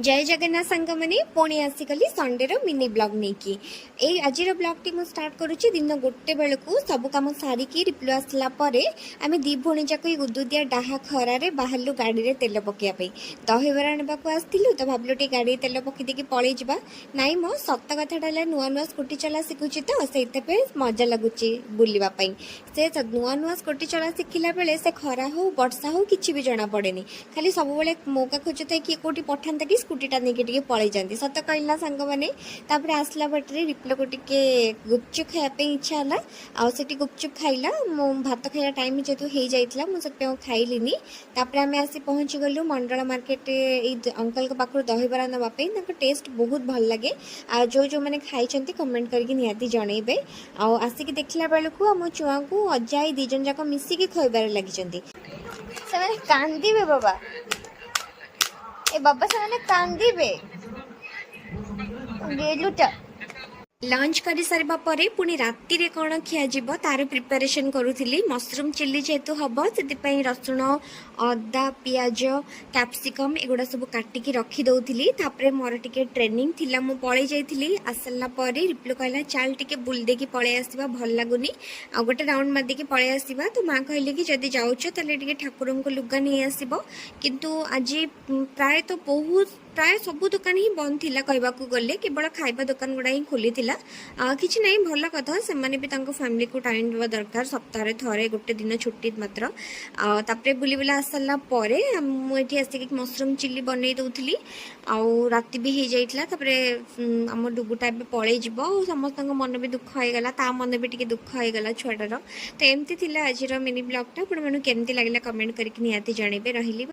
जय जगन्नाथ सांग मैंने पुणी आसिकली संडे मिनी ब्लॉग नहीं कि आज ब्लॉग टी मुझे स्टार्ट करुच्ची दिन गोटे बेलू सब कम सारिकी रिप्लू आसला आम दी भौणी जाक उदुदिया डाहा खरारे बाहरलु गाड़ी में तेल पकड़ापी दहीबरा आनवाक आसलु तो भाविलु टे गाड़ी तेल पकईदी पलि जा नाई मो सत कथा नुआ नुआ स्कूटी चला शिखुची तो से मजा लगुच बुलवाई से नुआ नुआ स्कूटी चला शिखला बेले से खरा हो वर्षा हो कि भी जना पड़े खाली सब मौका खोजुता कि कौटी पठाता कि स्कूटीटा नहीं पलि जाती सत कहला सांग मैंने आसला बाटे रिप्लो को टिके गुपचुप खायापी इच्छा है आठी गुपचुप खाइला मो भात खाया टाइम जेहतु हो जाता मुझे खाइलिनी आम आसी पहुँची गलु मंडल मार्केट अंकल पाखु दहीबरा नापी टेस्ट बहुत भल लगे जो जो मैंने खाई कमेंट करके निहाती जनइबे आसिक देखला बेलू आम छुआ को अजा दी जन जाक मिसिकी खइबार लगी कांदे बाबा ए बाबा से कांदे गेलुटा लंच कर सारा पर पुणी राति रे कौन खियाजिब तार प्रिपरेशन करूली मशरूम चिल्ली जेहेतु हम से रसुण अदा पियाज कैप्सिकम एगुड़ा सब काटिकी रखीदे मोर टिके ट्रेनिंग थिला मु पलि जाइली आसला पर रिप्लू कहला चाल टिके बुल देकी पलि आसवा भल लगुनी आ गोटे राउंड मारिदेकी पलि आसवा तो माँ कहले कि जदि जाऊच ताले टिके ठाकुर को लुगा नहीं आसब किंतु आज प्राय तो बहुत प्राय सब दुकान ही बंद थिला कहबाकू गले केवल खाइबा दुकान गुड़ा ही खोली थिला किछि नहीं भल कथा से माने भी तांको फैमिली को टाइम देवा दरकार सप्ताह थरे गोटे दिन छुट्टी मात्र तापरे बुली बुला आसला परे मुझे आसिक मशरूम चिल्ली बनई दउथली राति भी हो जाइतला तापरे आम डुगुटा ए पलि जीव समस्त मन भी दुख हो गला ता मन भी टिके दुख हो गला छुआटार तो एमती थिला आज मिनी ब्लॉग टा आपण मानु केमती लागला कमेंट करके निहाती जणेबे रहिली।